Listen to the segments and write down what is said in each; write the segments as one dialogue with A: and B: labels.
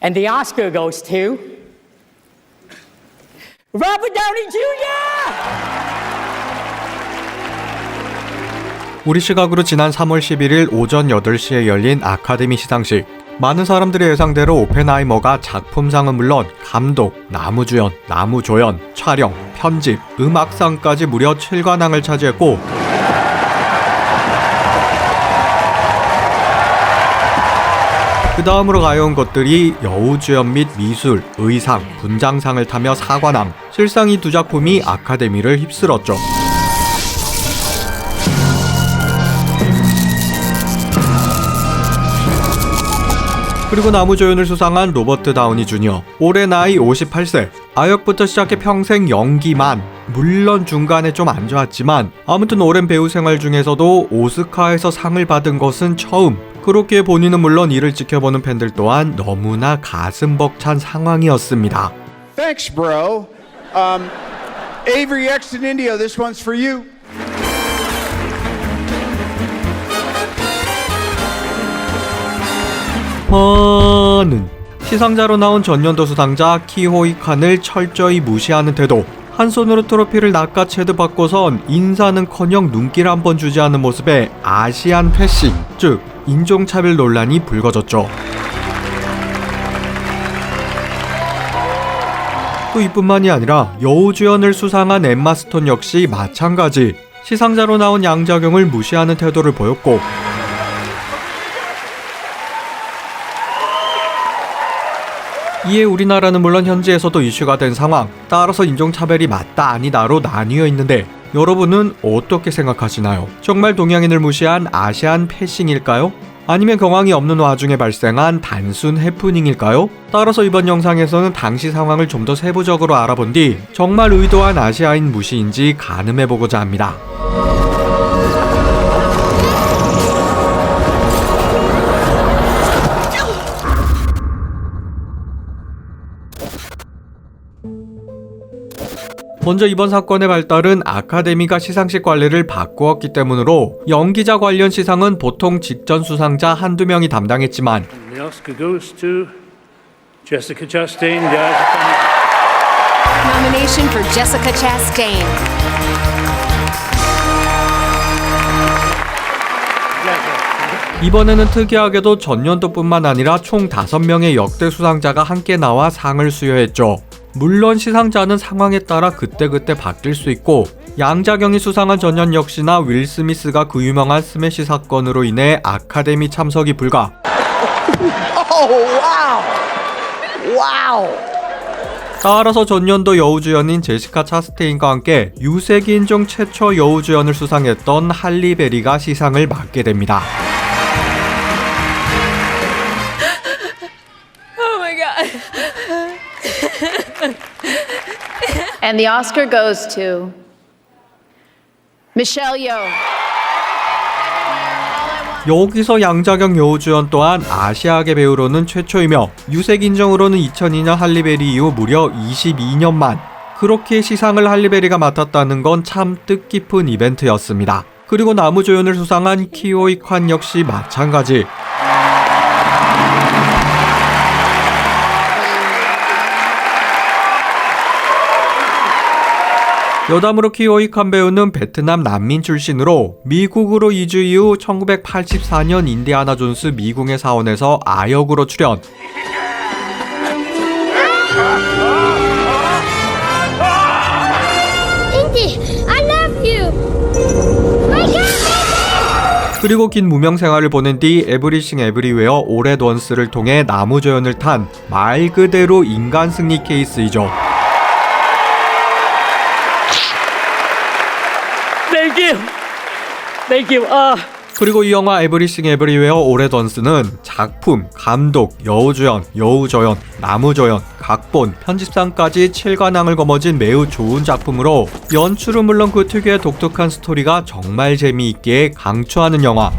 A: And the Oscar goes to Robert Downey Jr.
B: 우리 시각으로 지난 3월 11일 오전 8시에 열린 아카데미 시상식. 많은 사람들의 예상대로 오펜하이머가 작품상은 물론 감독, 나무주연, 나무조연, 촬영, 편집, 음악상까지 무려 7관왕을 차지했고 그 다음으로 가져온 것들이 여우주연 및 미술, 의상, 분장상을 타며 4관왕. 실상 이 두 작품이 아카데미를 휩쓸었죠. 그리고 나무조연을 수상한 로버트 다우니 주니어. 올해 나이 58세. 아역부터 시작해 평생 연기만. 물론 중간에 좀 안 좋았지만 아무튼 오랜 배우 생활 중에서도 오스카에서 상을 받은 것은 처음. 그렇기에 본인은 물론 이를 지켜보는 팬들 또한 너무나 가슴 벅찬 상황이었습니다.
C: Thanks, bro. Avery X and Indio, this one's for you.
B: 는 시상자로 나온 전년도 수상자 키호이 칸을 철저히 무시하는 태도. 한 손으로 트로피를 낚아채듯 받고선 인사는커녕 눈길 한 번 주지 않는 모습에 아시안 패싱, 즉 인종차별 논란이 불거졌죠. 또 이뿐만이 아니라 여우주연을 수상한 엠마 스톤 역시 마찬가지. 시상자로 나온 양자경을 무시하는 태도를 보였고 이에 우리나라는 물론 현지에서도 이슈가 된 상황. 따라서 인종차별이 맞다 아니다로 나뉘어 있는데 여러분은 어떻게 생각하시나요? 정말 동양인을 무시한 아시안 패싱일까요? 아니면 경황이 없는 와중에 발생한 단순 해프닝일까요? 따라서 이번 영상에서는 당시 상황을 좀 더 세부적으로 알아본 뒤 정말 의도한 아시아인 무시인지 가늠해보고자 합니다. 먼저 이번 사건의 발달은 아카데미가 시상식 관리를 바꾸었기 때문으로 연기자 관련 시상은 보통 직전 수상자 한두 명이 담당했지만
D: The Oscar goes to Jessica Chastain.
E: Nomination for Jessica Chastain.
B: 이번에는 특이하게도 전년도뿐만 아니라 총 5명의 역대 수상자가 함께 나와 상을 수여했죠. 물론 시상자는 상황에 따라 그때그때 바뀔 수 있고 양자경이 수상한 전년 역시나 윌 스미스가 그 유명한 스매시 사건으로 인해 아카데미 참석이 불가. 따라서 전년도 여우주연인 제시카 차스테인과 함께 유색 인종 최초 여우주연을 수상했던 할리 베리가 시상을 맡게 됩니다.
E: And the Oscar goes to Michelle Yeoh.
B: 여기서 양자경 여우주연 또한 아시아계 배우로는 최초이며 유색 인종으로는 2002년 할리베리 이후 무려 22년 만. 그렇게 시상을 할리베리가 맡았다는 건 참 뜻깊은 이벤트였습니다. 그리고 나무조연을 수상한 키호이 칸 역시 마찬가지. 여담으로 키호이 칸 배우는 베트남 난민 출신으로 미국으로 이주 이후 1984년 인디아나 존스 미궁의 사원에서 아역으로 출연.
F: Indy, I love you. My God,
B: 그리고 긴 무명 생활을 보낸 뒤 에브리싱 에브리웨어 올해 원스를 통해 나무조연을 탄 말 그대로 인간 승리 케이스이죠.
A: Thank you.
B: 그리고 이 영화 에브리싱 에브리웨어 올해 던스는 작품, 감독, 여우주연, 여우조연, 나무조연, 각본, 편집상까지 7관왕을 거머쥔 매우 좋은 작품으로 연출은 물론 그 특유의 독특한 스토리가 정말 재미있기에 강추하는 영화.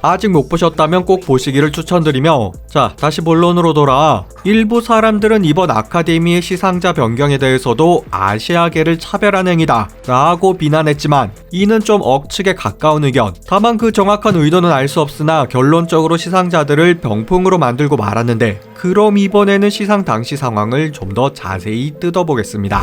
B: 아직 못 보셨다면 꼭 보시기를 추천드리며, 자, 다시 본론으로 돌아 일부 사람들은 이번 아카데미의 시상자 변경에 대해서도 아시아계를 차별한 행위다 라고 비난했지만, 이는 좀 억측에 가까운 의견. 다만 그 정확한 의도는 알 수 없으나 결론적으로 시상자들을 병풍으로 만들고 말았는데, 그럼 이번에는 시상 당시 상황을 좀 더 자세히 뜯어보겠습니다.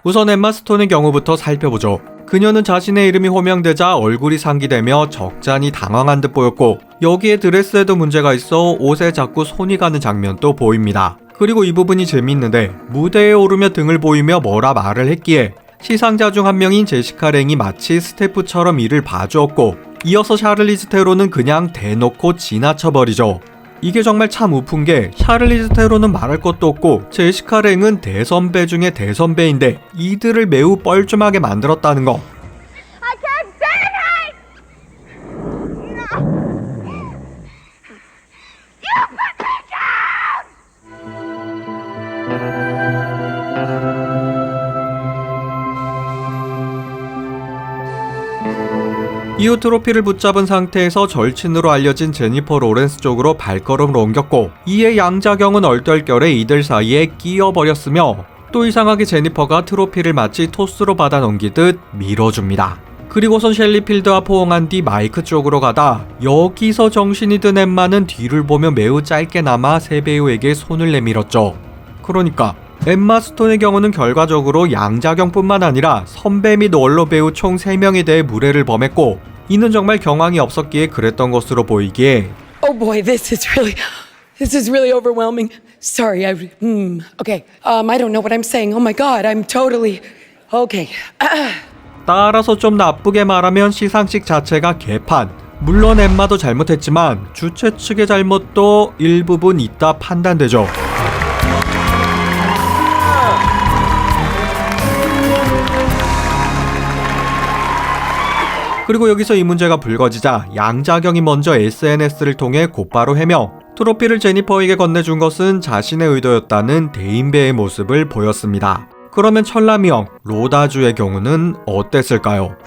B: 우선 엠마 스톤의 경우부터 살펴보죠. 그녀는 자신의 이름이 호명되자 얼굴이 상기되며 적잖이 당황한 듯 보였고, 여기에 드레스에도 문제가 있어 옷에 자꾸 손이 가는 장면도 보입니다. 그리고 이 부분이 재미있는데, 무대에 오르며 등을 보이며 뭐라 말을 했기에 시상자 중 한 명인 제시카 랭이 마치 스태프처럼 이를 봐주었고, 이어서 샤를리즈 테론은 그냥 대놓고 지나쳐버리죠. 이게 정말 참 우픈 게, 샤를리즈 테론은 말할 것도 없고 제시카 랭은 대선배 중에 대선배인데 이들을 매우 뻘쭘하게 만들었다는 거.
F: I can't stand it!
B: 이후 트로피를 붙잡은 상태에서 절친으로 알려진 제니퍼 로렌스 쪽으로 발걸음을 옮겼고, 이에 양자경은 얼떨결에 이들 사이에 끼어버렸으며, 또 이상하게 제니퍼가 트로피를 마치 토스로 받아 넘기듯 밀어줍니다. 그리고선 셸리 필드와 포옹한 뒤 마이크 쪽으로 가다 여기서 정신이 든 엠마는 뒤를 보며 매우 짧게 남아 새 배우에게 손을 내밀었죠. 그러니까 엠마 스톤의 경우는 결과적으로 양자경뿐만 아니라 선배 및 원로 배우 총 3명에 대해 무례를 범했고, 이는 정말 경황이 없었기에 그랬던 것으로 보이기에
G: Oh boy, this is really overwhelming. Sorry, okay. I don't know what I'm saying. Oh my God, I'm totally okay.
B: 따라서 좀 나쁘게 말하면 시상식 자체가 개판. 물론 엠마도 잘못했지만 주최 측의 잘못도 일부분 있다 판단되죠. 그리고 여기서 이 문제가 불거지자 양자경이 먼저 SNS를 통해 곧바로 해명, 트로피를 제니퍼에게 건네준 것은 자신의 의도였다는 대인배의 모습을 보였습니다. 그러면 철남이 형, 로다주의 경우는 어땠을까요?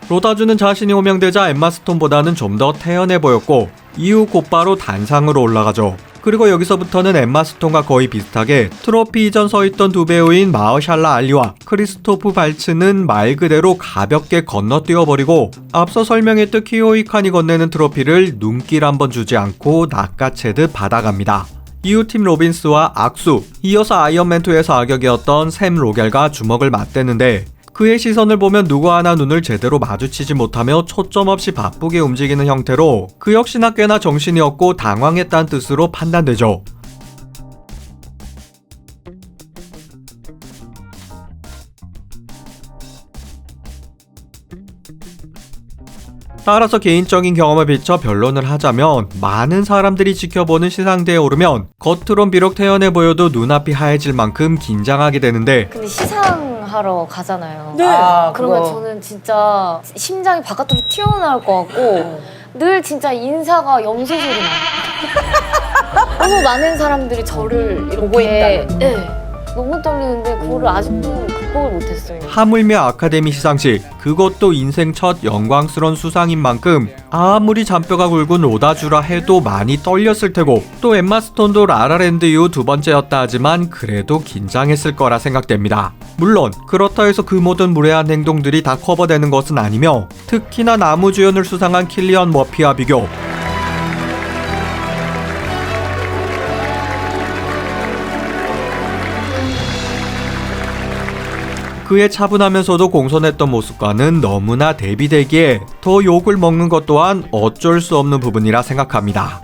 B: 로다주는 자신이 호명되자 엠마 스톤보다는 좀 더 태연해 보였고, 이후 곧바로 단상으로 올라가죠. 그리고 여기서부터는 엠마 스톤과 거의 비슷하게 트로피 이전 서있던 두 배우인 마허샬라 알리와 크리스토프 발츠는 말 그대로 가볍게 건너뛰어버리고, 앞서 설명했듯 키오이 칸이 건네는 트로피를 눈길 한번 주지 않고 낚아채듯 받아갑니다. 이후 팀 로빈스와 악수, 이어서 아이언맨2에서 악역이었던 샘 로겔과 주먹을 맞대는데, 그의 시선을 보면 누구 하나 눈을 제대로 마주치지 못하며 초점 없이 바쁘게 움직이는 형태로 그 역시나 꽤나 정신이 없고 당황했다는 뜻으로 판단되죠. 따라서 개인적인 경험을 비춰 변론을 하자면, 많은 사람들이 지켜보는 시상대에 오르면 겉으론 비록 태연해 보여도 눈앞이 하얘질 만큼 긴장하게 되는데,
H: 근데 시상하러 가잖아요.
G: 네.
H: 그러면
G: 그거.
H: 저는 진짜 심장이 바깥으로 튀어나올 것 같고 늘 진짜 인사가 염소 소리 나. 너무 많은 사람들이 저를 이렇게
G: 보고 있다는.
H: 네. 너무 떨리는데 그거를 아직도 극복을 못했어요.
B: 하물며 아카데미 시상식, 그것도 인생 첫 영광스러운 수상인 만큼 아무리 잔뼈가 굵은 로다주라 해도 많이 떨렸을 테고, 또 엠마 스톤도 라라랜드 이후 두 번째였다 하지만 그래도 긴장했을 거라 생각됩니다. 물론 그렇다 해서 그 모든 무례한 행동들이 다 커버되는 것은 아니며, 특히나 나무주연을 수상한 킬리언 머피와 비교, 그의 차분하면서도 공손했던 모습과는 너무나 대비되기에 더 욕을 먹는 것 또한 어쩔 수 없는 부분이라 생각합니다.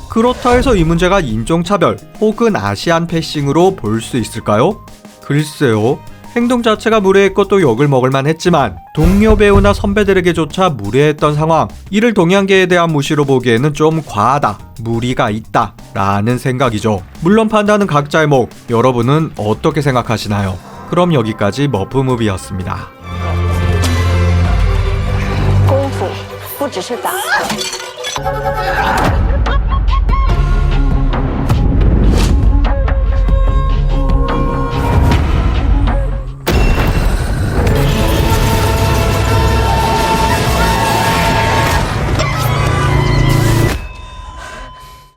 B: 그렇다 해서 이 문제가 인종차별 혹은 아시안 패싱으로 볼 수 있을까요? 글쎄요. 행동 자체가 무례했고 또 욕을 먹을만 했지만 동료 배우나 선배들에게조차 무례했던 상황, 이를 동양계에 대한 무시로 보기에는 좀 과하다, 무리가 있다 라는 생각이죠. 물론 판단은 각자의 몫, 여러분은 어떻게 생각하시나요? 그럼 여기까지 머프무비였습니다.
I: 功夫不只是打。